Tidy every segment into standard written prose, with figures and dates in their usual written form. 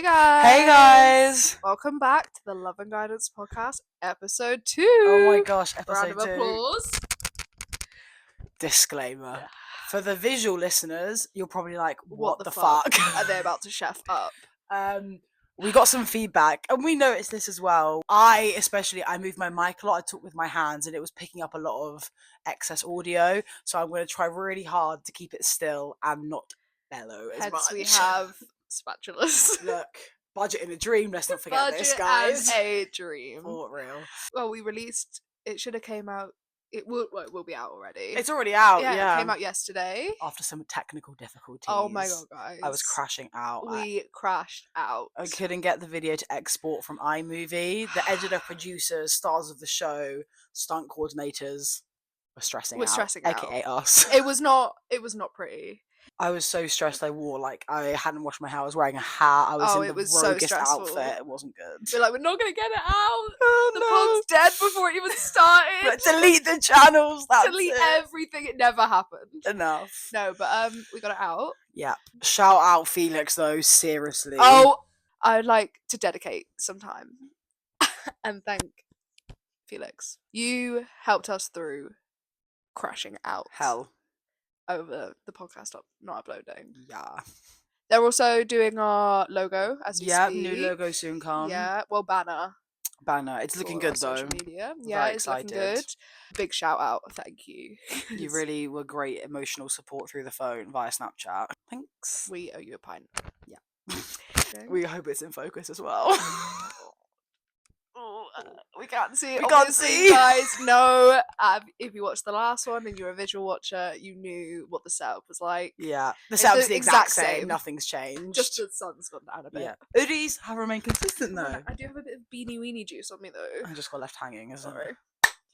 guys! Hey guys! Welcome back to the Love and Guidance Podcast, episode 2. Oh my gosh, Round episode of 2. applause. Disclaimer. For the visual listeners, you're probably like, what the fuck? fuck? Are they about to chef up? We got some feedback and we noticed this as well. I moved my mic a lot. I talked with my hands and it was picking up a lot of excess audio. So I'm going to try really hard to keep it still and not bellow as much. Hence we have spatulas. Look, budget in a dream. Let's not forget this, guys. And a dream. For real. Well, we released, it should have came out, it will be out already. It's already out, yeah. It came out yesterday. After some technical difficulties. Oh my god, guys. I was crashing out. We crashed out. I couldn't get the video to export from iMovie. The editor, producers, stars of the show, stunt coordinators were stressing out. AKA us. It was not pretty. I was so stressed. I hadn't washed my hair. I was wearing a hat. I was in the roguest outfit. It wasn't good. We're like, we're not going to get it out. The pod's dead before it even started. But delete the channels. Delete everything. It never happened. Enough. No, but we got it out. Yeah. Shout out Felix though, seriously. Oh, I would like to dedicate some time and thank Felix. You helped us through crashing out. Hell. Over the podcast not uploading. Yeah. They're also doing our logo as we speak. New logo soon come. Yeah, well, banner. It's looking good though. Social media. Yeah, it's looking good. Big shout out, thank you. You really were great emotional support through the phone via Snapchat. Thanks. We owe you a pint. Yeah. Okay. We hope it's in focus as well. We can't see it. We can't see, guys. No, if you watched the last one and you're a visual watcher, you knew what the setup was like. Yeah, the setup's the exact same. Nothing's changed. Just the sun's gone down a bit. Yeah, hoodies have remained consistent though. I do have a bit of beanie weenie juice on me though. I just got left hanging, isn't Sorry. it?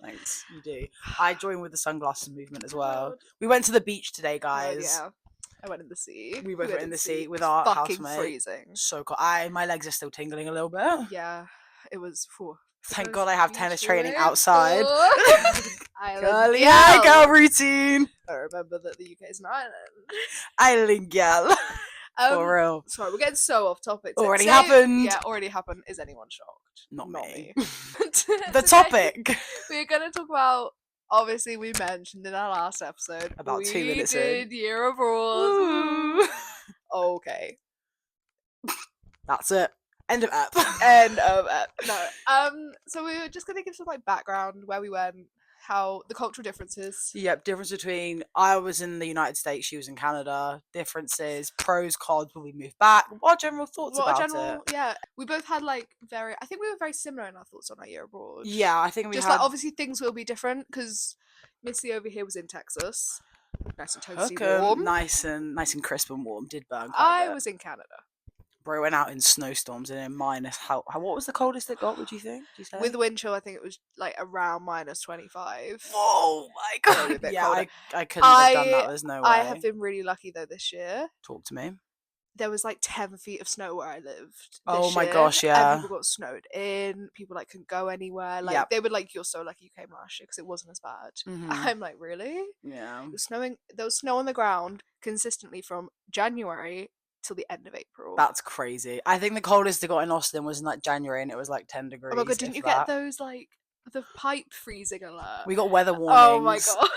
Thanks, you do. I joined with the sunglasses movement as well. We went to the beach today, guys. Yeah. I went in the sea. We both went in the sea with our fucking housemate. Freezing. So cold. My legs are still tingling a little bit. Yeah, it was. Thank God I have tennis training outside. Girl routine. I remember that the UK is an island. Island girl. For real. Sorry, we're getting so off topic. Already happened. Yeah, already happened. Is anyone shocked? Not me. The topic. We're going to talk about, obviously we mentioned in our last episode. About 2 minutes in. Year abroad. Okay. That's it. End of app. End of app. No. So we were just gonna give some background, where we went, how the cultural differences. Yep, difference between I was in the United States, she was in Canada. Differences, pros, cons when we moved back. What are general thoughts about it? Yeah, we both had I think we were very similar in our thoughts on our year abroad. Yeah, I think we just had... obviously things will be different because Missy over here was in Texas, nice and toasty warm, nice and crisp and warm. Did burn. I was in Canada. Bro went out in snowstorms and in minus what was the coldest it got, would you think? Did you say? With wind chill, I think it was around -25. Oh my god. Yeah, I couldn't have done that. There's no way. I have been really lucky though this year. Talk to me. There was 10 feet of snow where I lived. Oh my gosh, yeah. And people got snowed in. People couldn't go anywhere. They were you're so lucky you came last year because it wasn't as bad. Mm-hmm. I'm really? Yeah. It was snowing. There was snow on the ground consistently from January till the end of April. That's crazy. I think the coldest it got in Austin was in January and it was 10 degrees. Oh my god, didn't you get those the pipe freezing alert? We got weather warnings. Oh my god.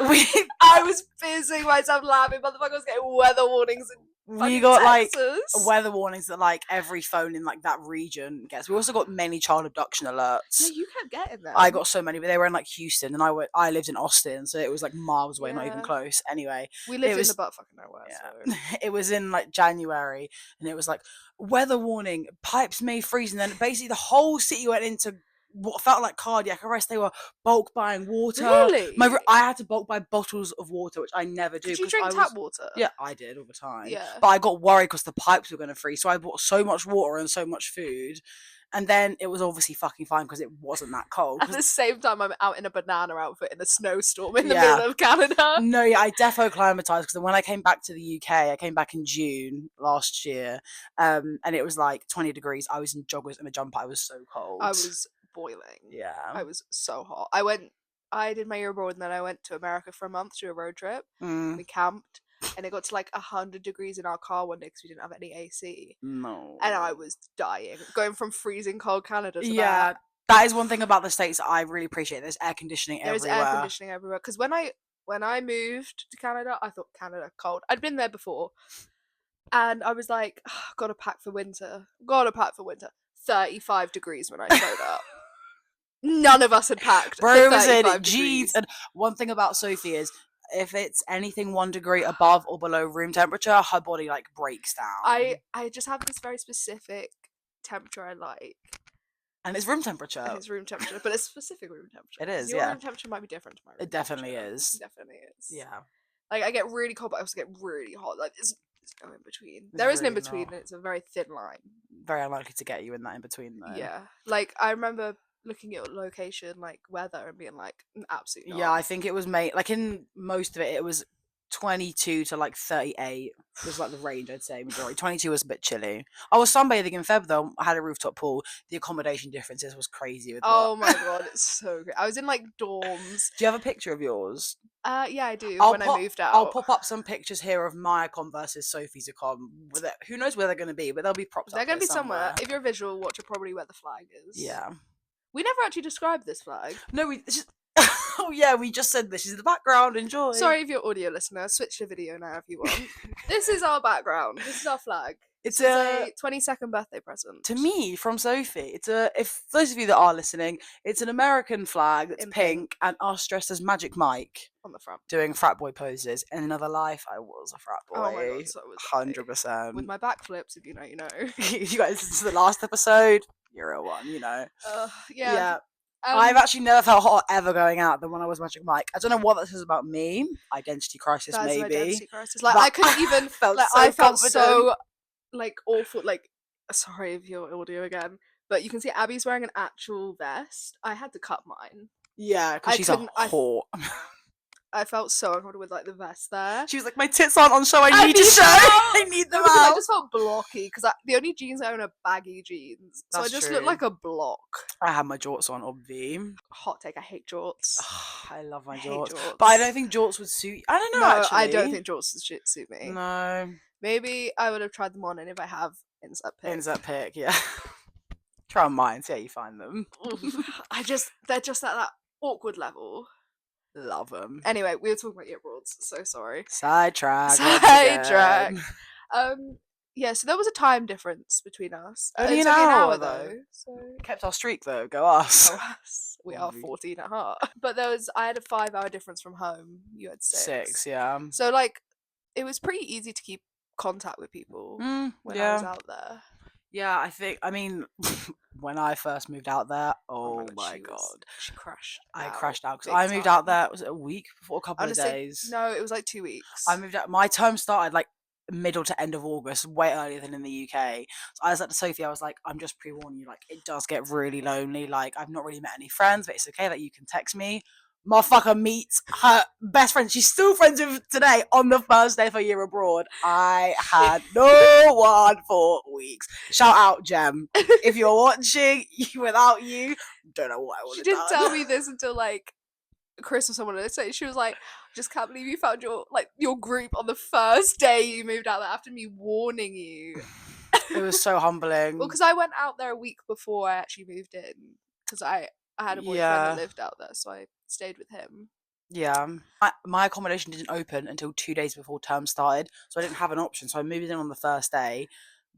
I was pissing myself laughing. Motherfucker was getting weather warnings we got Texas. Weather warnings that every phone in that region gets. We also got many child abduction alerts. Yeah, you kept getting them. I got so many, but they were in Houston, and I lived in Austin, so it was miles away, not even close. Anyway, we lived in the butt fucking nowhere. Yeah. So. It was in January, and it was weather warning, pipes may freeze, and then basically the whole city went into what felt like cardiac arrest. They were bulk buying water. Really? I had to bulk buy bottles of water, which I never do. Did you drink tap water? Yeah, I did all the time. Yeah. But I got worried because the pipes were going to freeze, so I bought so much water and so much food. And then it was obviously fucking fine because it wasn't that cold. At the same time, I'm out in a banana outfit in a snowstorm in the middle of Canada. No, yeah, I defo climatized because when I came back to the UK, I came back in June last year, and it was 20 degrees. I was in joggers and a jumper. I was so cold. I was boiling. Yeah. I was so hot. I did my year abroad and then I went to America for a month to a road trip. We camped. and it got to like 100 degrees in our car one day because we didn't have any AC, No. and I was dying. Going from freezing cold Canada to Yeah, that. that is one thing about the States that I really appreciate. There's air conditioning There is air everywhere. conditioning everywhere. Because when I moved to Canada, I thought Canada cold. I'd been there before, and I was like, gotta pack for winter. Gotta pack for winter. 35 degrees when I showed up. None of us had packed for Bro was in 35 jeans. degrees. And one thing about Sophie is, if it's anything 1 degree above or below room temperature, her body like breaks down. I just have this very specific temperature I like. And it's room temperature. And it's room temperature, but it's specific room temperature. It is, Your yeah. room temperature might be different to my room It definitely temperature. is. It definitely is. Yeah. Like, I get really cold, but I also get really hot. Like, there's no in between. There's There is an in really between, not. and it's a very thin line. Very unlikely to get you in that in between though. Yeah. Like, I remember looking at location, like, weather, and being like, absolutely not. Yeah, I think it was made, like in most of it, it was 22 to like 38 was like the range, I'd say, majority. 22 was a bit chilly. I was sunbathing in Feb though. I had a rooftop pool. The accommodation differences was crazy with Oh my god, it's so great. I was in like dorms. Do you have a picture of yours? Yeah, I do. I moved out. I'll pop up some pictures here of my econ versus Sophie's econ. Who knows where they're going to be, but they'll be propped up. They're gonna here be somewhere. If you're a visual watcher, probably where the flag is. Yeah. We never actually described this flag. No, we. Oh yeah, we just said this is the background. Enjoy. Sorry if you're audio listener. Switch to video now if you want. This is our background. This is our flag. It's a 22nd birthday present to me from Sophie. It's if those of you that are listening, it's an American flag that's In pink and us dressed as Magic Mike on the front. doing frat boy poses. In another life, I was a frat boy. Oh my god, so was I. 100%. With my backflips, if you know, you know. You guys listen to the last episode. You're a one, you know. Yeah. I've actually never felt hot ever going out than when I was Magic Mike. I don't know what that says about me. Identity crisis, That's maybe. Identity crisis. Like, I couldn't even. felt like, so I felt confident. so like awful. Like, sorry if you're audio again, but you can see Abby's wearing an actual vest. I had to cut mine. Yeah, because she's a whore. I felt so uncomfortable with like the vest there. She was like, my tits aren't on show. I need to show. I need them out. I just felt blocky because the only jeans I own are baggy jeans, so I just look like a block. I had my jorts on, obvi. Hot take, I hate jorts. I love my jorts. jorts, but I don't think jorts would suit. I don't know. No, actually, I don't think jorts would suit me. No, maybe I would have tried them on, and if I have, insert pic. Yeah. Try on mine, see how you find them. They're just at that awkward level. Love them. Anyway, we were talking about earbuds, so sorry. Sidetrack. Yeah, so there was a time difference between us. Only an hour though. So kept our streak though. Go us. Go us. We are 14 at heart. But I had a 5-hour difference from home. You had 6. 6, yeah. So like, it was pretty easy to keep contact with people when I was out there. Yeah, I mean, when I first moved out there, oh my god. She crashed. I crashed out because I moved out there, was it a week before, a couple of days? No, it was like 2 weeks. I moved out, my term started like middle to end of August, way earlier than in the UK. So I was like to Sophie, I was like, I'm just pre-warning you, like, it does get really lonely. Like, I've not really met any friends, but it's okay, like, you can text me. Motherfucker meets her best friend. She's still friends with today on the first day of her year abroad. I had no one for weeks. Shout out, Jem. If you're watching, without you, don't know what I would have done. She didn't tell me this until like Chris or someone else. She was like, just can't believe you found your group on the first day you moved out there after me warning you. It was so humbling. Well, because I went out there a week before I actually moved in. Because I had a boyfriend that lived out there, so I stayed with him. Yeah. My accommodation didn't open until 2 days before term started, so I didn't have an option. So I moved in on the first day,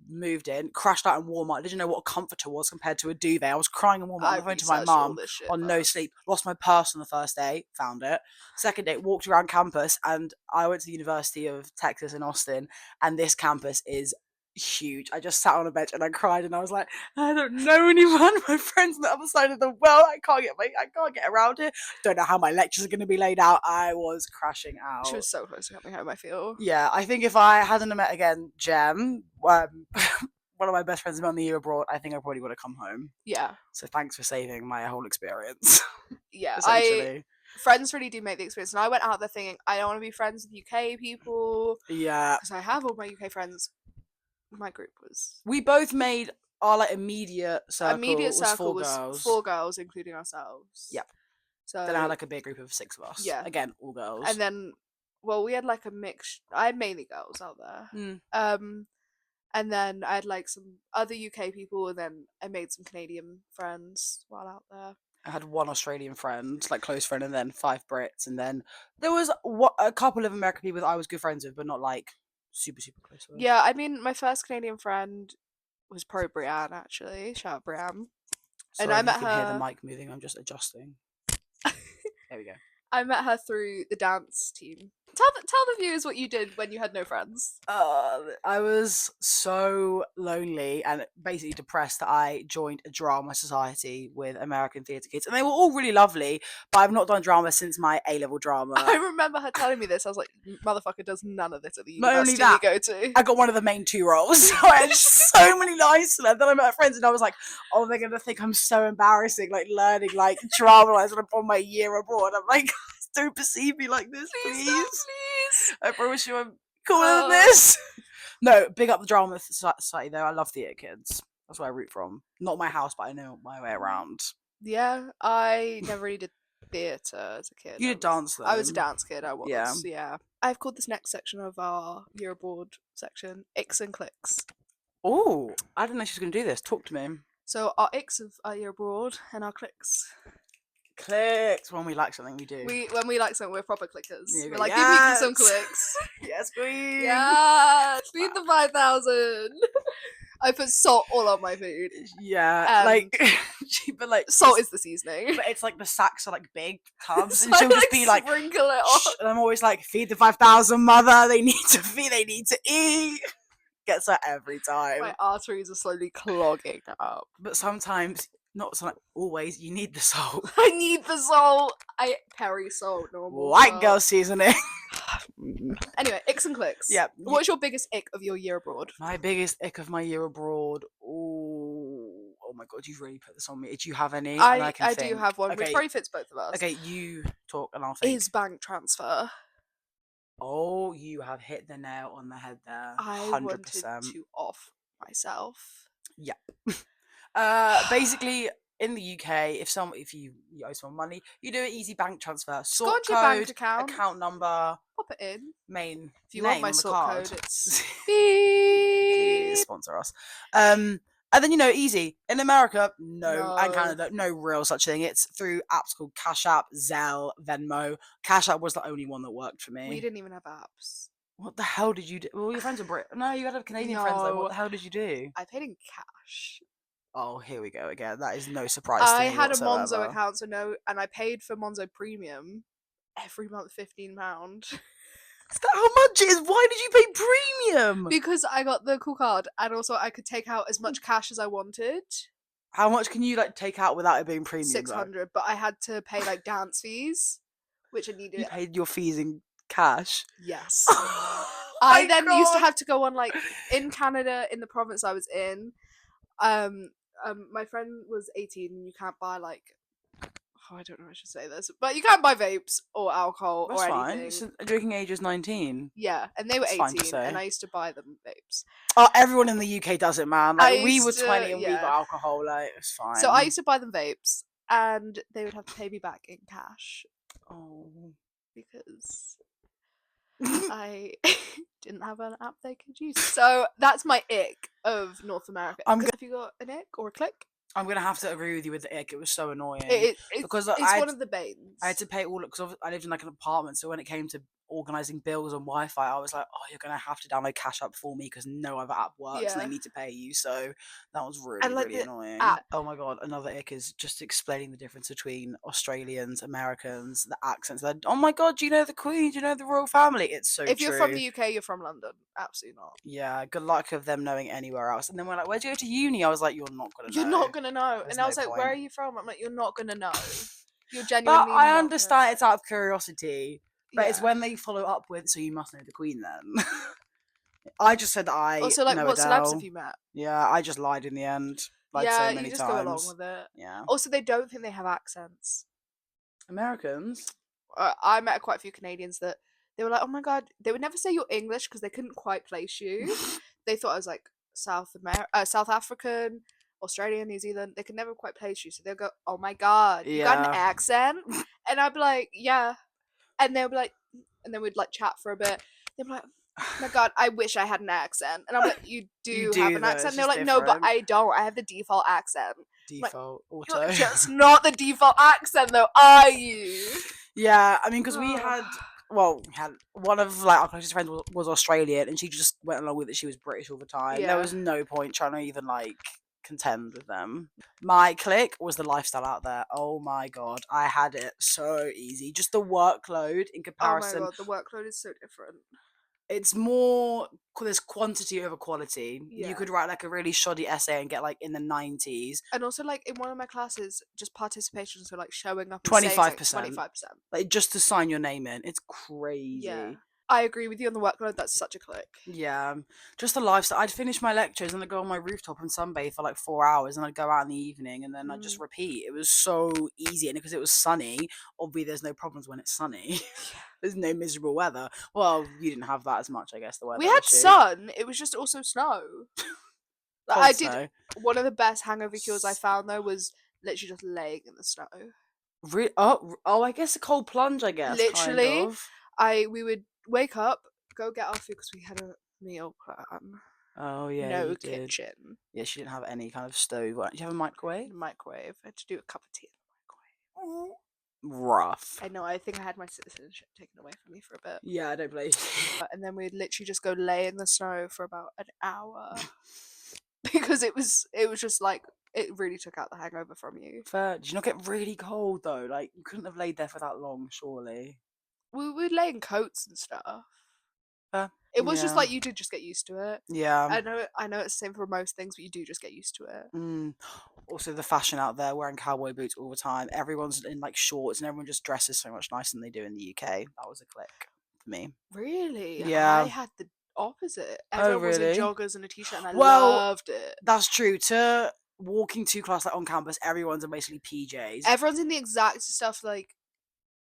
moved in, crashed out in Walmart. Didn't know what a comforter was compared to a duvet. I was crying in Walmart on the phone to my mum on no sleep. Lost my purse on the first day, found it. Second day, walked around campus, and I went to the University of Texas in Austin, and this campus is huge. I just sat on a bench and I cried, and I was like, I don't know anyone. My friends on the other side of the world. I can't get around it. Don't know how my lectures are going to be laid out. I was crashing out. She was so close to coming home, I feel. Yeah, I think if I hadn't met again Jem, one of my best friends on the year abroad, I think I probably would have come home. Yeah. So thanks for saving my whole experience. Yeah, essentially. Friends really do make the experience, and I went out there thinking I don't want to be friends with UK people. Yeah, because I have all my UK friends. My group was. We both made our like immediate circle. Was 4 girls, including ourselves. Yep. So then I had like a big group of 6 of us. Yeah. Again, all girls. And then well, we had like a mix. I had mainly girls out there. Mm. And then I had like some other UK people, and then I made some Canadian friends while out there. I had one Australian friend, like close friend, and then 5 Brits, and then there was a couple of American people that I was good friends with, but not like super super close with. Yeah, I mean, my first Canadian friend was pro Brienne, actually. Shout out Brienne. And Sorry I if you met can hear the her. mic moving. I'm just adjusting. There we go. I met her through the dance team. Tell the viewers what you did when you had no friends. I was so lonely and basically depressed that I joined a drama society with American theatre kids, and they were all really lovely. But I've not done drama since my A-level drama. I remember her telling me this. I was like, motherfucker does none of this at the Not only university that, we go to. I got one of the main 2 roles. So I had so many lines to learn. Then I met friends, and I was like, "Oh, they're gonna think I'm so embarrassing, like learning like drama lines when I'm on my year abroad." I'm like, "Don't perceive me like this, Please, please. no, please. I promise you, I'm cooler than this." No, big up the drama society though. I love theatre kids. That's where I root from. Not my house, but I know my way around. Yeah, I never really did theatre as a kid. You did dance I was a then? dance kid, I was. Yeah. Yeah. I've called this next section of our year abroad section Icks and Clicks. Oh, I didn't know she was gonna do this. Talk to me. So our icks of our year abroad and our clicks. Clicks. When we like something, we do. When we like something, we're proper clickers. Yeah, you We're go, like, give me some "Yes." clicks. Yes, queen. Yeah, feed the 5,000. I put salt all on my food. Yeah, like, but like Salt is the seasoning. but it's like the sacks are like big tubs, So and she'll I, just be like, sprinkle it "Shh," on. and I'm always like, "Feed the 5,000, mother. They need to feed. They need to eat." Gets her every time. My arteries are slowly clogging up. But sometimes, not always, you need the salt. I need the salt. Perry salt, normal. White salt. girl seasoning. Anyway, icks and clicks. Yeah. What's your biggest ick of your year abroad? My biggest ick of my year abroad. Oh my god, you've really put this on me. Do you have any? And I can do think. have one, which Okay, probably fits both of us. okay, you talk and I'll think. Is bank transfer. Oh, you have hit the nail on the head there. I 100%. wanted to off myself. Yeah. Basically, in the UK, if you owe someone money, you do an easy bank transfer. Go Sort onto your bank code, account number, pop it in. main If you name want my on the sort card. code, it's Please beep. sponsor us. And then easy. In America, no, and Canada, no real such thing. It's through apps called Cash App, Zelle, Venmo. Cash App was the only one that worked for me. We didn't even have apps. What the hell did you do? Well, your friends are Brit. No, you had a Canadian friends though. What No. the hell did you do? I paid in cash. Oh, here we go again. That is no surprise to I me had whatsoever. a Monzo account, so no, and I paid for Monzo Premium every month £15. Is that how much it is? Why did you pay premium? Because I got the cool card, and also I could take out as much cash as I wanted. How much can you take out without it being premium? 600, but I had to pay dance fees, which I needed. You paid your fees in cash. Yes. Oh I my then used to God. have to go on in Canada, in the province I was in. My friend was 18, and you can't buy I don't know if I should say this, but you can't buy vapes or alcohol That's or fine. anything. So drinking age is 19. Yeah, and they were That's fine to 18, say. and I used to buy them vapes. Oh, everyone in the UK does it, man. We were used to- 20 and we yeah. got alcohol. It's fine. So I used to buy them vapes, and they would have to pay me back in cash Oh. because I didn't have an app they could use. So that's my ick of North America. Have you got an ick or a click? I'm gonna have to agree with you with the ick. It was so annoying. Because it's one of the banes. I had to pay all because I lived in an apartment. So when it came to organising bills and Wi-Fi, I was like, "Oh, you're gonna have to download Cash App for me because no other app works and they need to pay you." So that was really really annoying. Oh my god, another ick is just explaining the difference between Australians, Americans, the accents. Oh my god, do you know the Queen? Do you know the royal family? It's so if true. you're from the UK, you're from London. Absolutely not. Yeah, good luck of them knowing anywhere else. And then we're like, "Where'd you go to uni?" I was like, "You're not gonna know." You're not gonna know. There's And I was no like, point. "Where are you from?" I'm like, "You're not gonna know. You're genuinely." But I not understand gonna it's out of curiosity. But know. it's when they follow up with, "So you must know the Queen then." I just said that I Also, know what celebs Adele. have you met? Yeah, I just lied in the end. Like yeah, so many you just times. go along with it. Yeah. Also, they don't think they have accents. Americans? I met quite a few Canadians that they were like, "Oh my god," they would never say you're English because they couldn't quite place you. They thought I was South African, Australian, New Zealand. They could never quite place you, so they'll go, "Oh my god, you got an accent," and I'd be like, "Yeah," and they'll be like, and then we'd like chat for a bit. They'd be like, oh my god, I wish I had an accent. And I'm like, you do have an though, accent. it's And they're just like, no, but different. I don't. I have the default accent. I'm like, Default you're auto. just not the default accent though, are you? Yeah, I mean, because we Oh. had one of like our closest friends was Australian, and she just went along with it. She was British all the time. There Yeah. was no point trying to even like contend with them. My clique was the lifestyle out there. Oh my god, I had it so easy. Just the workload in Oh my comparison. god, the workload is so different. It's more there's quantity over quality. Yeah. You could write like a really shoddy essay and get like in the 90s. And also, like, in one of my classes, just participation, so like showing up and saying 25%. 25%. Like just to sign your name in. It's crazy. Yeah. I agree with you on the workload. That's such a click. Yeah, just the lifestyle. I'd finish my lectures and I'd go on my rooftop and sunbathe for like 4 hours, and I'd go out in the evening, and then I'd just repeat. It was so easy, and because it was sunny, obviously there's no problems when it's sunny. There's no miserable weather. Well, you didn't have that as much, I guess. The weather. We had issue. sun. It was just also snow. Like, Cold I did. snow. One of the best hangover cures I found though was literally just laying in the snow. Oh, I guess a cold plunge. I guess Literally, kind of. we would wake up, go get our food because we had a meal plan. Oh yeah, No you did. kitchen. Yeah, she didn't have any kind of stove. Did you have a microwave? Microwave. I had to do a cup of tea in the microwave. Rough. I know. I think I had my citizenship taken away from me for a bit. Yeah, I don't blame you. And then we'd literally just go lay in the snow for about an hour because it was just like it really took out the hangover from you. Fair. Did you not get really cold though? Like you couldn't have laid there for that long, surely. We'd lay in coats and stuff. Fair. It was just Yeah. like you did just get used to it. Yeah. I know it's the same for most things, but you do just get used to it. Also, the fashion out there, wearing cowboy boots all the time. Everyone's in like shorts, and everyone just dresses so much nicer than they do in the UK. That was a click for me. Really? Yeah. I had the opposite. Oh, Everyone was in really? joggers and a t-shirt, and I Well, loved it. That's true. To walking to class like on campus, everyone's in basically PJs. Everyone's in the exact stuff, like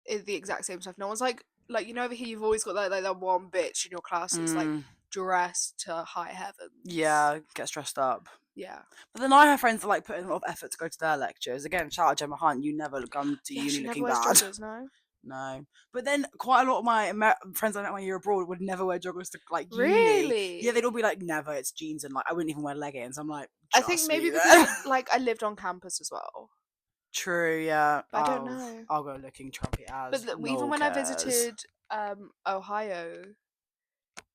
in the exact same stuff. No one's like you know, over here you've always got like that one bitch in your class that's like dressed to high heavens. Yeah, gets dressed up. Yeah. But then I have friends that like put in a lot of effort to go to their lectures. Again, shout out Gemma Hunt. You never gone to uni she looking never wears bad. joggers, no. No. But then quite a lot of my friends I met when you were abroad would never wear joggers to like uni. Really? Yeah, they'd all be like, never, it's jeans, and like I wouldn't even wear leggings. I'm like, I think maybe because like I lived on campus as well. True, yeah. But I don't know. I'll go looking trumpy as. But no even when cares. I visited Ohio,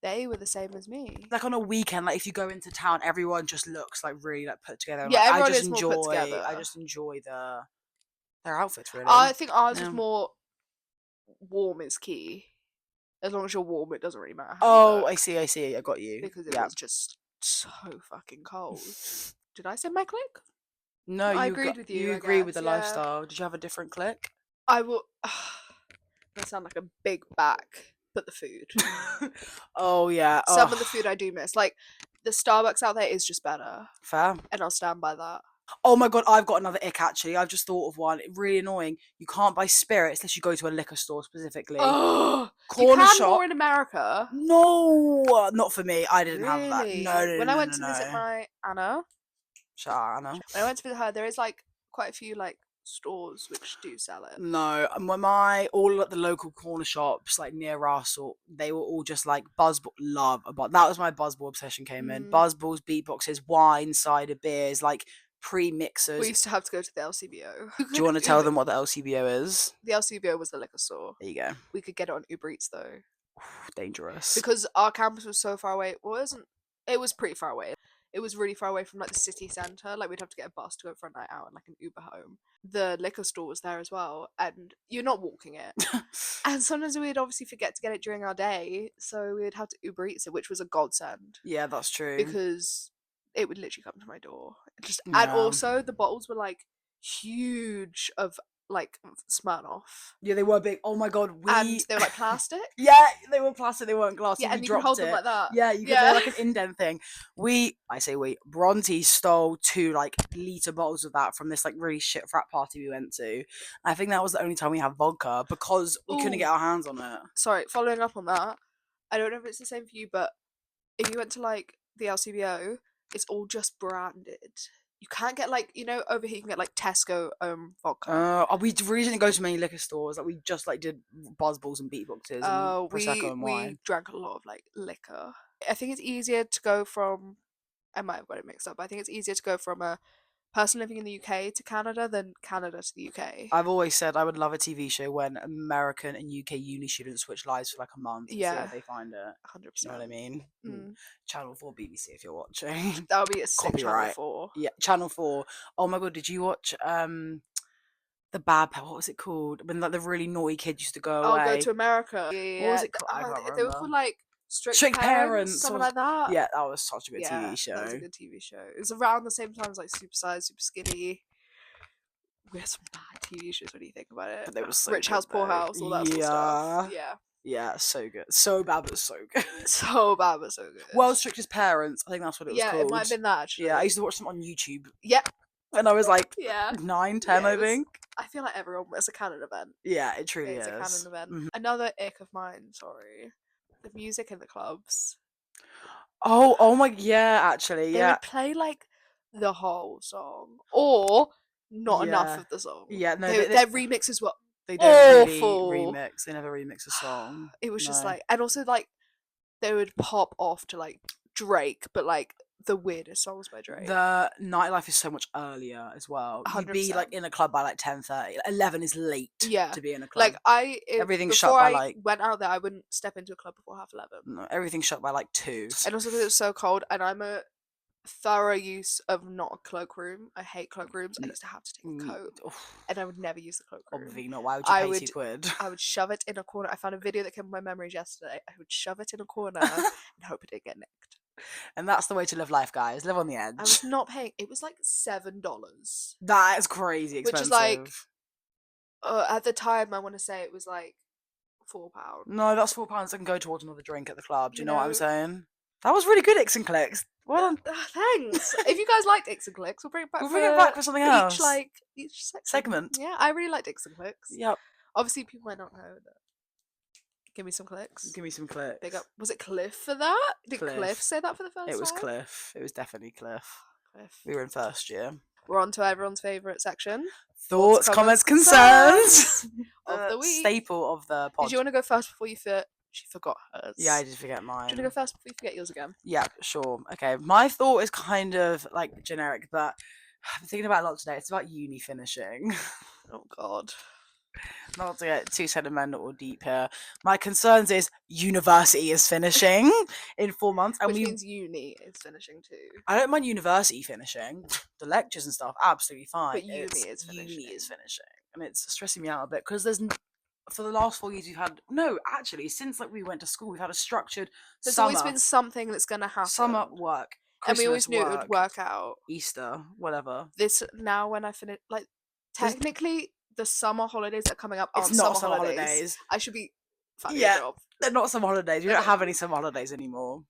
they were the same as me. Like on a weekend, like if you go into town, everyone just looks like really like put together. And, Yeah, like, everyone I just is more enjoy. put together. I just enjoy their outfits really. I think ours Yeah. was more warm is key. As long as you're warm, it doesn't really matter. Oh, I see. I got you. Because it was just so fucking cold. Did I say my click? No, I agreed with you. You I agree with guess, the yeah. lifestyle. Did you have a different click? I will. I sound like a big back, but the food. Oh yeah. Some of the food I do miss. Like the Starbucks out there is just better, Fair. and I'll stand by that. Oh my god, I've got another ick actually. I've just thought of one. Really annoying. You can't buy spirits unless you go to a liquor store specifically. Oh, Corner you can shop. more in America. No, not for me. I didn't have that. Really? No. When I went to visit my Anna, Shout out Anna. when I went to visit her, there is like quite a few like stores which do sell it. No, when all at the local corner shops like near us, or they were all just like buzzball. That was my buzzball obsession came in. Buzzballs, beatboxes, wine, cider, beers, like pre-mixers. We used to have to go to the LCBO. Do you want to tell them what the LCBO is? The LCBO was the liquor store. There you go. We could get it on Uber Eats though. Dangerous. Because our campus was so far away. Well, it was pretty far away. It was really far away from like the city centre. Like we'd have to get a bus to go for a night out and like an Uber home. The liquor store was there as well, and you're not walking it. And sometimes we'd obviously forget to get it during our day, so we'd have to Uber Eats it, which was a godsend. Yeah, that's true. Because it would literally come to my door. And also the bottles were like huge of like Smirnoff. Yeah, they were big. Oh my god, and they were like plastic. Yeah, they were plastic. They weren't glass. Yeah, and you could hold them like that. Yeah, you could do like an indent thing. Bronte stole 2 like liter bottles of that from this like really shit frat party we went to. I think that was the only time we had vodka because we couldn't get our hands on it. Sorry, following up on that, I don't know if it's the same for you, but if you went to like the LCBO, it's all just branded. you can't get like, over here you can get like Tesco vodka. We really didn't go to many liquor stores. Like we just like did buzzballs and beatboxes and prosecco and We wine. drank a lot of like liquor. I think it's easier to go from. I might have got it mixed up, but I think it's easier to go from a person living in the UK to Canada than Canada to the UK. I've always said I would love a TV show when American and UK uni students switch lives for like a month and see how Yeah, they find it. 100%. You know what I mean? Mm. Channel 4 BBC if you're watching. That would be a sick Channel Copyright. 4. Yeah, Channel 4. Oh my god, did you watch the Bad Pet? What was it called? When like the really naughty kid used to go away. I'll go to America. Yeah, What was it called? I can't They were remember. called like Strict Strict Parents, Parents, something or- like that. Yeah, that was such a good Yeah, TV show. that was a good TV show. It was around the same time as like Super Size, Super Skinny. We had some bad TV shows when you think about it. But they were so Rich good, House, Poor though. House, all that sort of stuff. Yeah. Yeah, so good. So bad, but so good. So bad, but so good. World's Strictest Parents, I think that's what it was yeah, called. it might have been that actually. Yeah, I used to watch them on YouTube. Yeah. When I was like Yeah. 9, 10, Yeah, I it was- think. I feel like everyone. It's a canon event. Yeah, it truly It's is. a canon event. Mhm. Another ick of mine. Sorry, the music in the clubs. Oh my, yeah, actually, They yeah. would play like the whole song or not enough Yeah. of the song. Yeah, no, Their remixes were they don't awful. really remix. They never remix a song. It was just No. like, and also like they would pop off to like Drake, but like the weirdest songs by Drake. The nightlife is so much earlier as well. You'd be like 100%. in a club by like 10:30. 11 is late Yeah. to be in a club. Like Everything's before shut by, I like- went out there, I wouldn't step into a club before 11:30. No, everything's shut by like 2. And also because it was so cold, and I'm a thorough use of not a cloakroom. I hate cloakrooms. I used to have to take a coat, and I would never use the cloakroom. Obviously not. Why would you I pay would- £2? I would shove it in a corner. I found a video that came to my memories yesterday. I would shove it in a corner and hope it didn't get nicked. And that's the way to live life, guys. Live on the edge. I was not paying. It was like $7. That is crazy Which expensive. is like- At the time, I want to say it was like £4. No, that's £4 I can go towards another drink at the club. Do you You know what I'm know- saying? That was really good, Ix and Clicks. Well done. Thanks. If you guys liked Ix and Clicks, we'll bring it back. We'll bring it back for something else. Each section. Segment. Yeah, I really liked Ix and Clicks. Yep. Obviously, people might not know that. Give me some clicks. Give me some clicks. Big up. Was it Cliff for that? Did Cliff. Cliff say that for the first time? It was Cliff. It was definitely Cliff. Cliff. We were in first year. We're on to everyone's favourite section Thoughts, comments, concerns. of the week. Staple of the pod. Did you want to go first before you fit? She forgot hers. Yeah, I did forget mine. Do you want to go first before you forget yours again? Yeah, sure. Okay, my thought is kind of like generic, but I've been thinking about it a lot today. It's about uni finishing. Oh God. Not to get too sentimental or deep here. My concerns is university is finishing in 4 months, and Which we. means uni is finishing too. I don't mind university finishing, the lectures and stuff, absolutely fine. But uni It's is uni finishing. is finishing, and it's stressing me out a bit because there's. For the last 4 years, we've had actually since like we went to school, we've had a structured There's summer, always been something that's gonna happen. summer work, and we always Christmas knew it would work out. Easter, whatever. This now when I finish, like This- technically the summer holidays that are coming up aren't It's not summer summer holidays. holidays. I should be finding Yeah. a job. They're not summer holidays. We don't Okay. have any summer holidays anymore.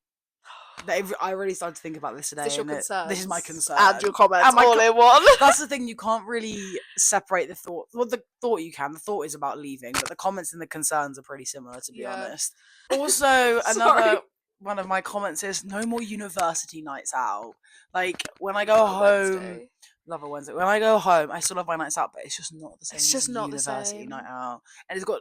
I really started to think about this today. This your and concern. This is my concern. And your comments And my all in one. That's the thing. You can't really separate the thought. Well, the thought you can. The thought is about leaving, but the comments and the concerns are pretty similar, to be Yeah. honest. Also, Sorry. another one of my comments is no more university nights out. Like when I go home, Wednesday. love a Wednesday. When I go home, I still love my nights out, but it's just not the same. It's just as a not the university same. night out, and it's got.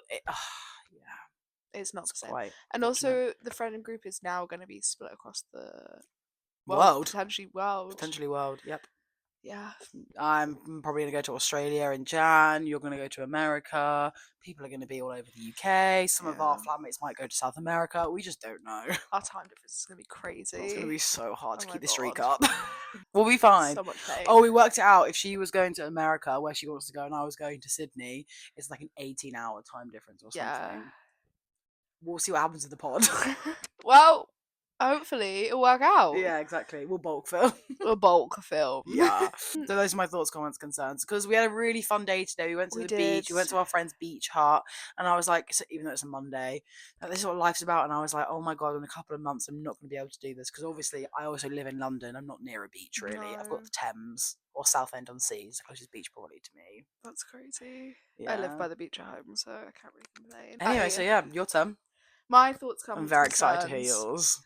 Yeah, It's not the it's same. quite. And unfortunate. also, the friend group is now going to be split across the World. potentially world. Potentially world. Yep. Yeah. I'm probably going to go to Australia in Jan. You're going to go to America. People are going to be all over the UK. Some of our Yeah. flatmates might go to South America. We just don't know. Our time difference is going to be crazy. It's going to be so hard to Oh my keep the streak God. up. We'll be fine. So much pain. Oh, we worked it out. If she was going to America, where she wants to go, and I was going to Sydney, it's like an 18-hour time difference or something. Yeah. We'll see what happens to the pod. Well, hopefully it'll work out. Yeah, exactly. We'll bulk fill. A bulk film. Yeah. So those are my thoughts, comments, concerns. Because we had a really fun day today. We went to We the beach. We went did. to our friend's beach hut. And I was like, even though it's a Monday, like, this is what life's about. And I was like, oh my God, in a couple of months, I'm not going to be able to do this. Because obviously, I also live in London. I'm not near a beach, really. I've No. got the Thames or Southend on Sea. It's the closest beach probably to me. That's crazy. Yeah. I live by the beach at home, so I can't really complain. Anyway, so yeah, your turn. My thoughts come. I'm very excited to hear yours.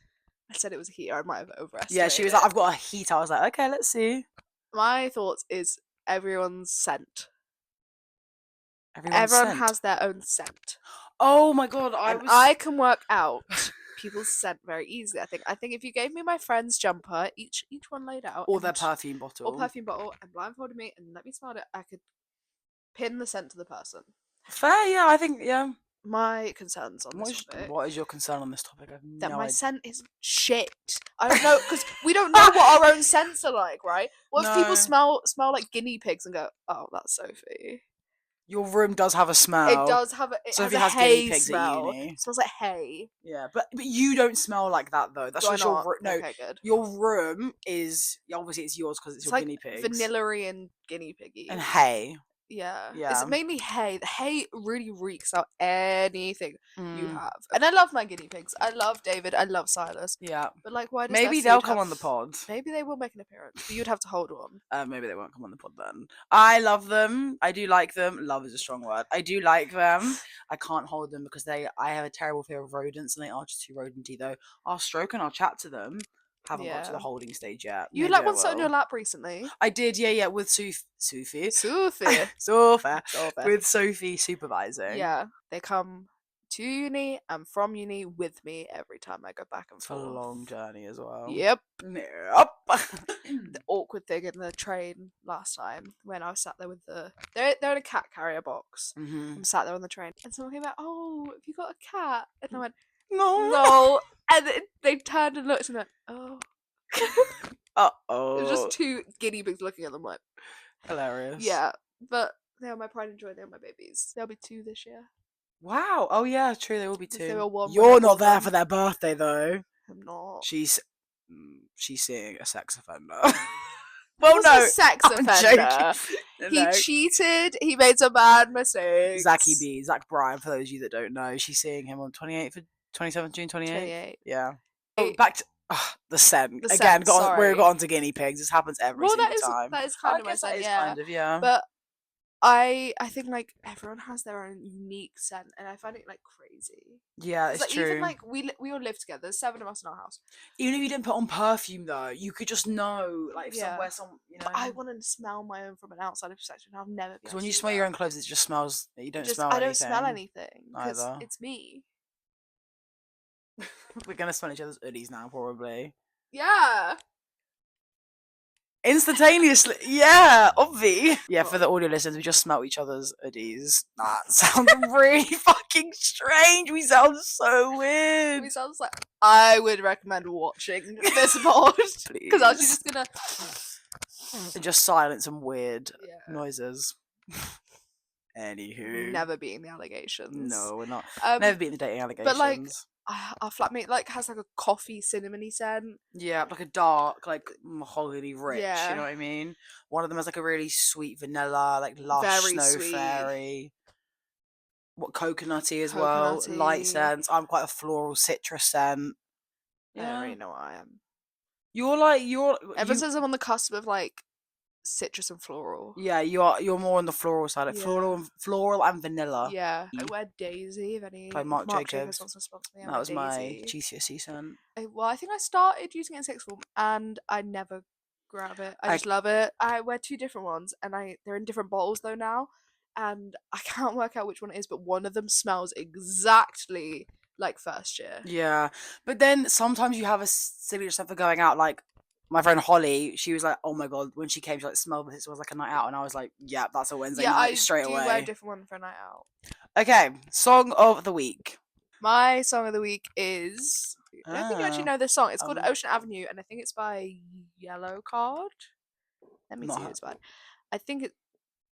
I said it was a heater. I might have overestimated. Yeah, she was like, I've got a heat. I was like, okay, let's see. My thoughts is everyone's scent. Everyone's Everyone scent. has their own scent. Oh my god, I can work out people's scent very easily. I think if you gave me my friend's jumper, each one laid out, or their and- perfume bottle. or perfume bottle, and blindfolded me and let me smell it, I could pin the scent to the person. Fair, yeah, I think, yeah. My concerns on this topic. What is your concern on this topic? I have That no my idea. scent is shit. I don't know, because we don't know what our own scents are like, right? What if people No. smell like guinea pigs and go, "Oh, that's Sophie." Your room does have a smell. It does have it Sophie has a has guinea hay pigs at smell. uni. It smells like hay. Yeah, but you don't smell like that though. That's Do I just not? your no. Okay, good. Your room is obviously it's yours because it's It's your like guinea pigs vanilla-y and guinea piggy. and hay. Yeah. Yeah. It's mainly hay. The hay really reeks out anything you Mm, have. And I love my guinea pigs. I love David. I love Silas. yeah. But like, why does Maybe their they'll food come have- on the pod. Maybe they will make an appearance, but you'd have to hold one. Maybe they won't come on the pod then. I love them. I do like them. Love is a strong word. I do like them. I can't hold them because I have a terrible fear of rodents and they are just too rodenty though. I'll stroke and I'll chat to them. Haven't got to the Yeah. holding stage yet. You Maybe let I one sit on your will. lap recently. I did, yeah, with Sophie. Sophie. Sophie. Sophie. With Sophie supervising. Yeah. They come to uni and from uni with me every time I go back and It's a forth. long journey as well. Yep. Yep. The awkward thing in the train last time when I was sat there with they're in a cat carrier box. Mhm. I'm sat there on the train and someone came out, "Oh, have you got a cat?" And I went, No. "No." And they turned and looked and went, "Oh." Uh-oh. It was just two guinea pigs looking at them like, Hilarious. yeah. But they are my pride and joy. They are my babies. There'll be 2 this year. Wow. Oh yeah, true. There will be 2. They were 1 when You're I not bought there them. for their birthday though. I'm not. She's seeing a sex offender. Well, well, no, no, a sex I'm offender. joking. He No. cheated. He made some bad mistakes. Zach Bryan. For those of you that don't know, she's seeing him on 28th, 27th June, 28th. 28. Yeah. Oh, back to the scent The again. scent, sorry. We've got onto guinea pigs. This happens every Well, single time. that is kind I of my guess that scent, is yeah. kind of, yeah. But I think like everyone has their own unique scent, and I find it like crazy. Yeah, it's like, true. Even like we all live together. There's 7 of us in our house. Even if you didn't put on perfume though, you could just know, like if Yeah. you know. But I want to smell my own from an outside perspective, and I'll never be. Because when you smell your own clothes, it just smells. You don't smell I anything. don't smell anything because either. it's me. We're gonna smell each other's hoodies now, probably. Yeah. Instantaneously, yeah, obvi. Yeah, for the audio listeners, we just smelt each other's hoodies. That sounds really fucking strange. We sound so weird. We sounds like I would recommend watching this pod because I was just gonna and just silence and weird yeah. noises. Anywho, Never beating the allegations. no, we're not. Um, Never beating the dating allegations. But like our flatmate like has like a coffee cinnamony scent. Yeah, like a dark, like mahogany rich. Yeah. You know what I mean? One of them has like a really sweet vanilla, like lush Very snow sweet. Fairy. What coconutty as well, light Coconutty. scents. I'm quite a floral citrus scent. I don't really know what I am. You're Ever since I'm on the cusp of like citrus and floral. yeah, you're more on the floral side, like Yeah. floral and vanilla. Yeah, I wear Daisy. If any By Marc Jacobs. wants to sponsor me, I That wear was my Daisy. GCSE scent. Well, I think I started using it in sixth form, and I never grab it. I just love it. I wear 2 different ones, and they're in different bottles though now, and I can't work out which one it is, but one of them smells exactly like first year. Yeah, but then sometimes you have a silly stuff for going out. Like my friend Holly, she was like, "Oh my god!" When she came, she like smelled this. It was like a night out, and I was like, "Yeah, that's a Wednesday night straight away." I do wear a different one for a night out. Okay, song of the week. My song of the week is. I don't think you actually know this song. It's called Ocean Avenue, and I think it's by Yellow Card. Let me see who it's by. I think it's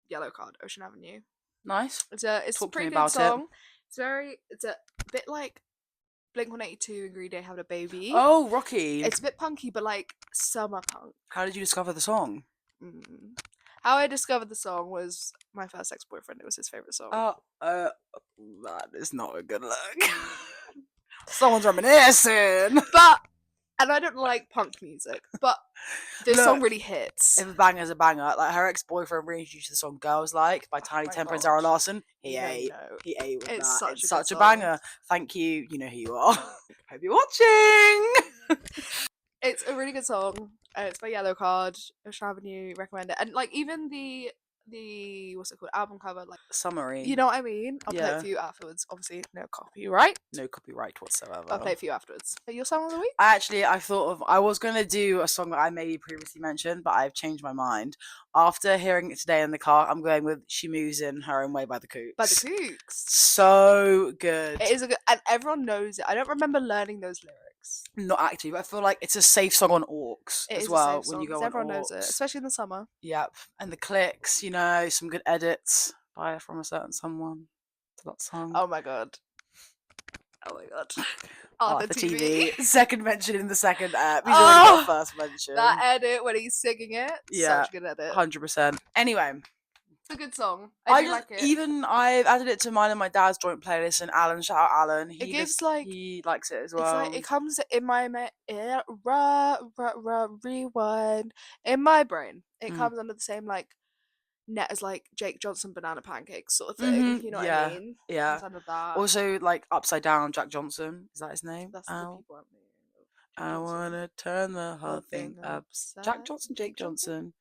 Yellow Card, Ocean Avenue. Nice. It's a pretty good song. It's a bit like Blink-182 and Green Day Having a Baby. Oh, Rocky. It's a bit punky, but like summer punk. How did you discover the song? How I discovered the song was my first ex-boyfriend. It was his favorite song. That is not a good look. Someone's reminiscing. And I don't like punk music, but this song really hits. If a banger's a banger, like her ex-boyfriend reintroduced the song "Girls Like" by Tiny Temper and Zara Larsson. He ate with It's that. such It's a such good a song. banger. Thank you. You know who you are. Hope you're watching. It's a really good song. It's by Yellow Card. Ocean Avenue, recommend it. And like even the what's it called, album cover, like, Summary. you know what I mean? I'll play it Yeah. for you afterwards. Obviously, no copyright. No copyright whatsoever. I'll play it for you afterwards. Your song of the week? I was going to do a song that I maybe previously mentioned, but I've changed my mind. After hearing it today in the car, I'm going with She Moves in Her Own Way by the Kooks. By the Kooks. So good. It is a good, and everyone knows it. I don't remember learning those lyrics. Not actually, but I feel like it's a safe song on aux It as is well a safe when song, you go 'cause on everyone aux. knows it, especially in the summer. Yep, and the clicks, some good edits by From a Certain Someone to that song. Oh my god. Oh my god. Arthur TV. Second mention in the second app. He's Oh, already got first mention. That edit when he's singing it, Yeah, such a good edit. 100%. Anyway, it's a good song. I do like it. Even I've added it to mine and my dad's joint playlist, and Alan, shout out Alan. He likes it as well. It's like it comes in my rewind in my brain. It comes under the same like net as like Jake Johnson banana pancakes sort of thing. You know what I mean? Yeah. Comes under that. Also, like Upside Down, Jack Johnson. Is that his name? That's the people I'm thinking of. I wanna turn the whole thing upside. Jack Johnson, Jake Johnson.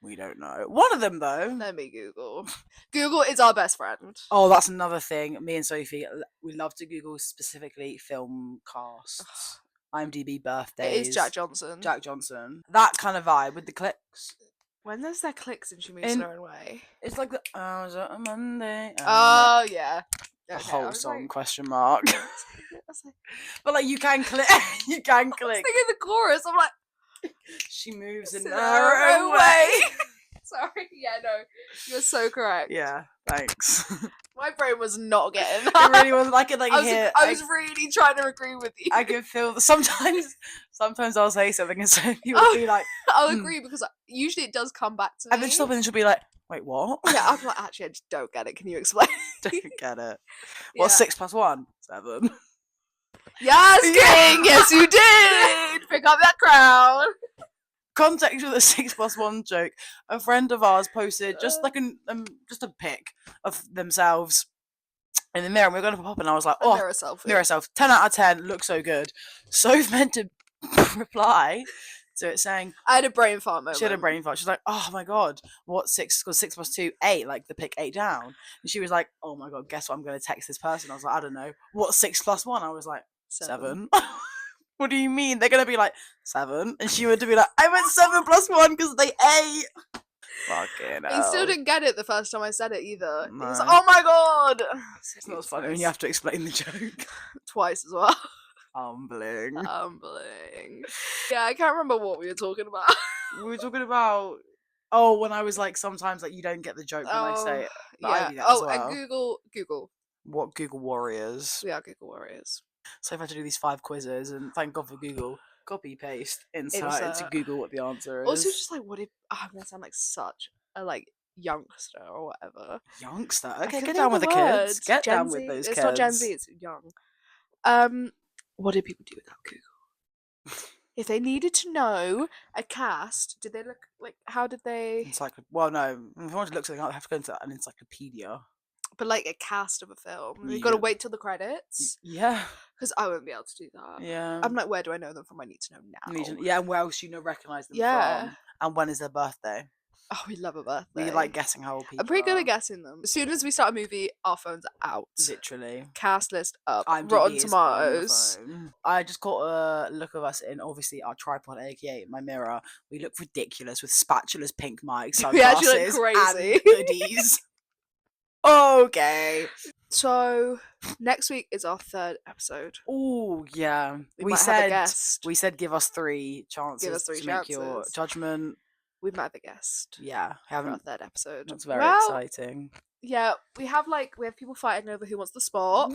We don't know. One of them though. Let me Google. Google is our best friend. Oh, that's another thing. Me and Sophie, we love to Google specifically film casts. IMDb birthdays. It is Jack Johnson. Jack Johnson. That kind of vibe with the clicks. When there's that clicks and she moves in her own way. It's like the was it a Monday? Oh yeah. The Okay, whole song like, question mark. like, but like you can click. You can click. Singing the chorus, I'm like, she moves in her her own own way. way. Sorry, yeah, no, you're so correct. Yeah, thanks. My brain was not getting It that. really was like it. Like I was really trying to agree with you. I can feel sometimes I'll say something and so people will be like, I'll agree because usually it does come back to me. And then stop and then she'll be like, wait, what? Yeah, I'm like, actually, I just don't get it. Can you explain? Don't get it. What's 6 + 1? 7. Yes, King. Yes, you did. Pick up that crown. Context with a 6 + 1 joke. A friend of ours posted just like just a pic of themselves in the mirror, and we were going to pop up, and I was like, oh, mirror self, 10 out of 10, looks so good. So meant to reply to it saying, I had a brain fart moment. She had a brain fart. She's like, oh my god, what 6? Because 6 + 2, 8. Like the pic 8 down. And she was like, oh my god, guess what? I'm going to text this person. I was like, I don't know. What 6 + 1? I was like, 7. What do you mean? They're gonna be like 7, and she would be like, I went 7 + 1 because they ate. Fucking hell. He still didn't get it the first time I said it either. No. He was like, oh my god. It's not as funny when you have to explain the joke. Twice as well. Humbling. Yeah, I can't remember what we were talking about. We were talking about when I was like, sometimes like you don't get the joke when I say it. Yeah. And Google. What Google warriors? We are Google warriors. So I've had to do these 5 quizzes, and thank God for Google. Copy, paste, insert into Google what the answer is. Also, just like, what if I'm gonna sound like such a like youngster or whatever. Youngster? Okay, get down with the kids. Get down with those kids. It's not Gen Z, it's young. What did people do without Google? If they needed to know a cast, did they look like? How did they? Well, no. If you want to look something up, I have to go into an encyclopedia. But like a cast of a film, you've got to wait till the credits. Yeah, because I won't be able to do that. Yeah, I'm like, where do I know them from? I need to know now. Yeah, and where else do you recognise them from? And when is their birthday? Oh, we love a birthday. We like guessing how old people I'm pretty good at guessing them. As soon as we start a movie, our phones are out. Literally. Cast list up. IMDb Rotten Tomatoes. I just caught a look of us in, obviously, our tripod, aka my mirror. We look ridiculous with spatulas, pink mics, sunglasses, we actually look crazy. and hoodies. Okay. So, next week is our 3rd episode. Oh, yeah. We said have a guest. We said give us 3 chances. Give us 3 to chances. Make your judgment. We might have a guest. Yeah, for our 3rd episode. That's very exciting. Yeah, we have people fighting over who wants the spot.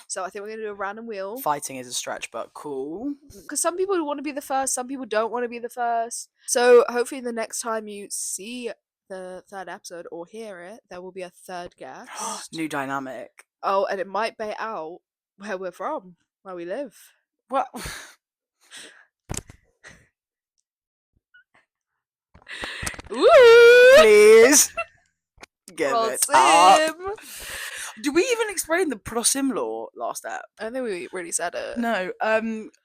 So I think we're gonna do a random wheel. Fighting is a stretch, but cool. Because some people want to be the first, some people don't want to be the first. So hopefully the next time you see the 3rd episode or hear it, there will be a 3rd guest. New dynamic. Oh, and it might bait out where we're from, where we live. Well. Ooh! Please. Give it Prosim. up. Did we even explain the Prosim law last ep? I don't think we really said it. No.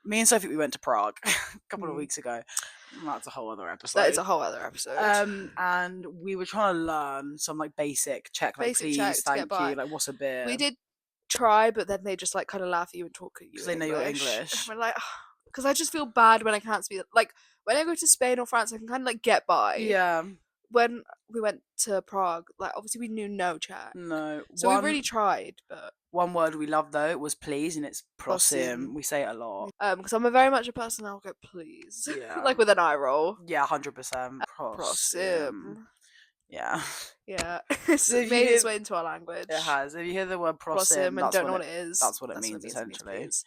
Me and Sophie, we went to Prague a couple of weeks ago. That's a whole other episode. That is a whole other episode. And we were trying to learn some like basic check, like Basic please, check to get thank by. you, like what's a beer? We did try, but then they just like kind of laugh at you and talk at you because they know you're English. And we're like, because I just feel bad when I can't speak. Like when I go to Spain or France, I can kind of like get by. Yeah. When we went to Prague, like obviously we knew no Czech. No. So we really tried, but one word we loved though was please, and it's Prosim. prosim. We say it a lot. Because I'm a very much a person I'll go please. Yeah. like with an eye roll. Yeah, 100%. Prosim. Yeah. Yeah. So if It made you its hear- way into our language. It has. If you hear the word Prosim prosim, and don't know what it is. That's what it That's means essentially. please.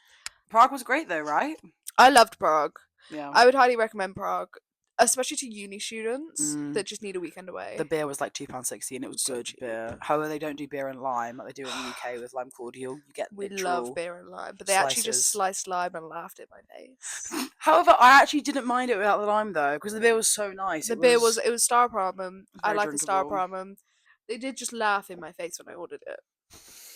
Prague was great though, right? I loved Prague. Yeah. I would highly recommend Prague, especially to uni students Mm. that just need a weekend away. The beer was like £2.60 and it was So good cheap. beer. However, they don't do beer and lime like they do in the UK with lime cordial. You get We literal love beer and lime, but they actually just slices. sliced lime and laughed in my face. However, I actually didn't mind it without the lime though, because the beer was so nice. The beer was star problem. I very like the star drinkable. problem. They did just laugh in my face when I ordered it.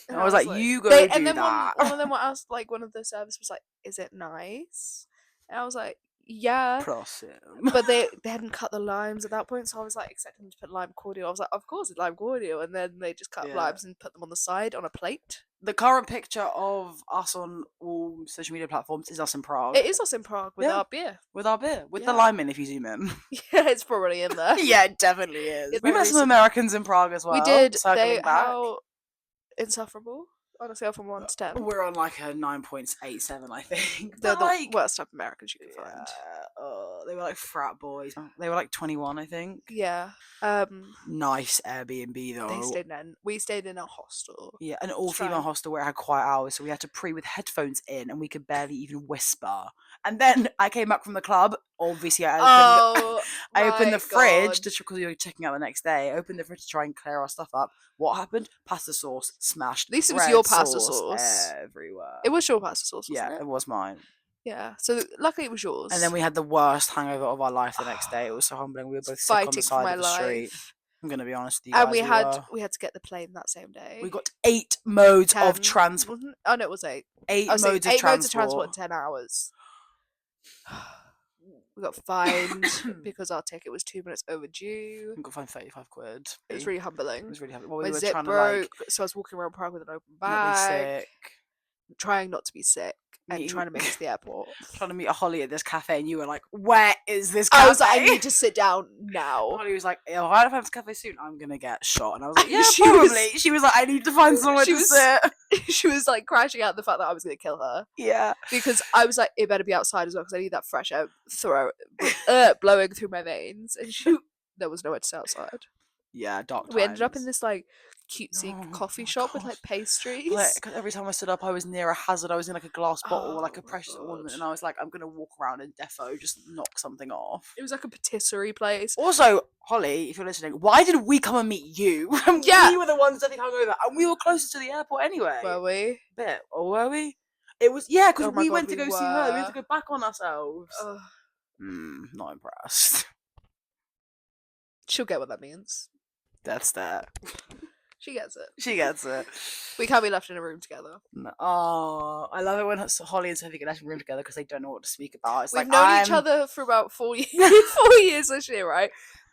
And I was like, you go and do then that. one of them were asked, like one of the service was like, "Is it nice?" And I was like, "Yeah." Prosim. But they hadn't cut the limes at that point, so I was like expecting them to put lime cordial. I was like, of course it's lime cordial, and then they just cut up Yeah. limes and put them on the side on a plate. The current picture of us on all social media platforms is us in Prague. It is us in Prague with Yeah. our beer. With our beer. With the Yeah. lime in if you zoom in. Yeah, it's probably in there. Yeah, it definitely is. It's We met very some recent. Americans in Prague as well. We did. Circling back. How insufferable on a scale from 1 to 10. We're on like a 9.87, I think. They're But, the like, worst type of Americans you can yeah, find. they were like frat boys. They were like 21, I think. Yeah. Nice Airbnb though. We stayed in a hostel. Yeah, an all-female fine. hostel where it had quiet hours, so we had to pre with headphones in, and we could barely even whisper. And then I came back from the club. Obviously, I opened the fridge because we were checking out the next day. I opened the fridge to try and clear our stuff up. What happened? Pasta sauce smashed. At least it was red your pasta sauce. everywhere. It was your pasta sauce, wasn't Yeah, it? it was mine. Yeah. So luckily it was yours. And then we had the worst hangover of our life the next day. It was so humbling. We were both sick on the fighting for side my of the street. life. I'm gonna be honest with you guys. And we had to get the plane that same day. We got 8 modes of 10, transport. wasn't- Oh no, it was 8. 8 I was saying modes of 8 modes of transport. transport in 10 hours. We got fined because our ticket was 2 minutes overdue. We got fined £35. It was really humbling. It was really happy. Well, we My were zip trying broke, to so I was walking around Prague with an open not be bag, sick. trying not to be sick, and Me- trying to make it to the airport. Trying to meet a Holly at this cafe, and you were like, "Where is this cafe?" I was like, I need to sit down now. Holly was like, "If I don't find this cafe soon, I'm gonna get shot." And I was like, "Yeah, She probably." was- She was like, "I need to find somewhere She to was- sit." She was like crashing out the fact that I was going to kill her Yeah. because I was like, it better be outside as well because I need that fresh air blowing through my veins. And there was nowhere to sit outside. Yeah, dark We ended up in times. this like cutesy Oh coffee my shop with God. like pastries. Like, 'cause every time I stood up, I was near a hazard. I was in like a glass bottle or like a Oh my precious ornament, God. and I was like, I'm gonna walk around and defo, just knock something off. It was like a patisserie place. Also, Holly, if you're listening, why did we come and meet you? Yeah. We were the ones that hung over, and we were closer to the airport anyway. Were we? Bit, or were we? It was, yeah, because Oh my we God, went to we go see her. We had to were. go back on ourselves. Ugh. Not impressed. She'll get what that means. That's that. She gets it. She gets it. We can't be left in a room together. No. Oh, I love it when Holly and Sophie get left in a room together because they don't know what to speak about. It's We've like, known each other for about 4 years, 4 years this year, right?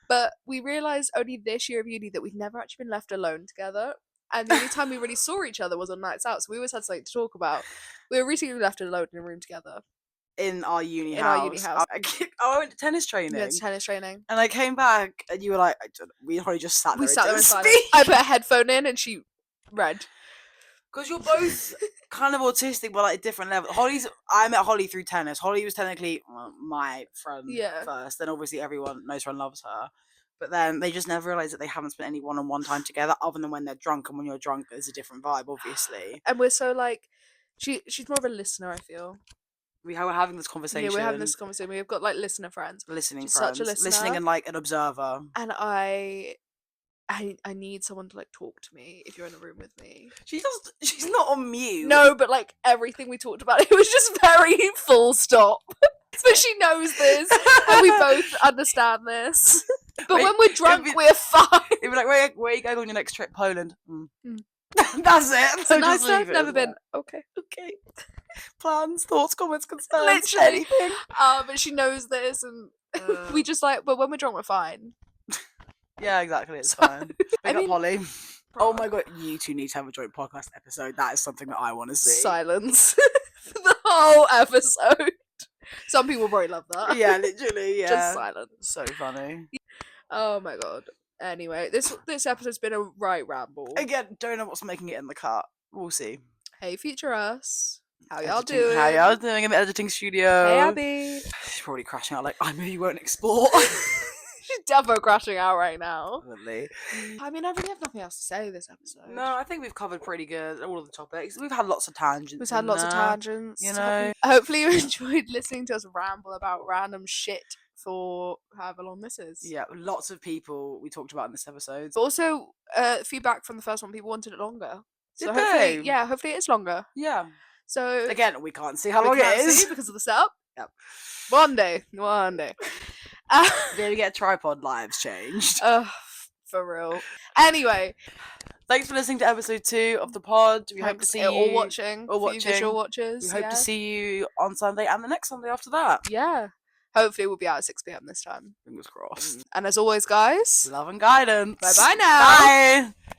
But we realised only this year of uni that we'd never actually been left alone together. And the only time we really saw each other was on nights out, so we always had something to talk about. We were recently left alone in a room together. in our uni In house. our uni house. I went to tennis training. We had tennis training. And I came back and you were like, we probably just sat there. We and sat there in didn't silence. speak. I put a headphone in and she read. Because you're both kind of autistic, but like different levels. I met Holly through tennis. Holly was technically my friend first. Then obviously everyone knows her and loves her. But then they just never realise that they haven't spent any one-on-one time together other than when they're drunk. And when you're drunk, there's a different vibe, obviously. And we're so like, she's more of a listener, I feel. We're having this conversation. Yeah, we're having this conversation. We've got like listener friends. Listening She's friends. such a listener. Listening and like an observer. And I need someone to like talk to me if you're in a room with me. She's not on mute. No, but like everything we talked about, it was just very full stop. But she knows this, and we both understand this. But when we're drunk, we're fine. It'd be like, where are you going on your next trip? Poland. Mm. That's it. So nice. I've never been. Okay. Plans, thoughts, comments, concerns, Literally. anything. But she knows this, and We just like, but when we're drunk, we're fine. Yeah, exactly. It's So- fine. I Big up mean- Holly. Oh my god, you two need to have a joint podcast episode. That is something that I want to see. Silence. The whole episode. Some people probably love that. Yeah, literally. Yeah. Just silence. So funny. Oh my god. Anyway, this episode's been a right ramble. Again, don't know what's making it in the cut. We'll see. Hey, future us. How y'all Editing- doing? How y'all doing in the editing studio? Hey, Abby. She's probably crashing out like, I really won't explore. She's definitely crashing out right now. Definitely. I mean, I really have nothing else to say this episode. No, I think we've covered pretty good all of the topics. We've had lots of tangents. We've had lots of tangents. you know. Hopefully you enjoyed listening to us ramble about random shit for however long this is. Yeah, lots of people we talked about in this episode. But also, feedback from the first one, people wanted it longer. So Did hopefully, they? yeah, hopefully it is longer. Yeah. So Again, we can't see how we long it can't is. see because of the setup. Yep. One day. Maybe get tripod lives changed. For real. Anyway, Thanks for listening to episode 2 of the pod. We hope to thanks see all you. watching. all for you visual watching. watchers. We hope yeah. to see you on Sunday and the next Sunday after that. Yeah. Hopefully we'll be out at 6 p.m. this time. Fingers crossed. And as always, guys, Love and guidance. bye-bye now. Bye.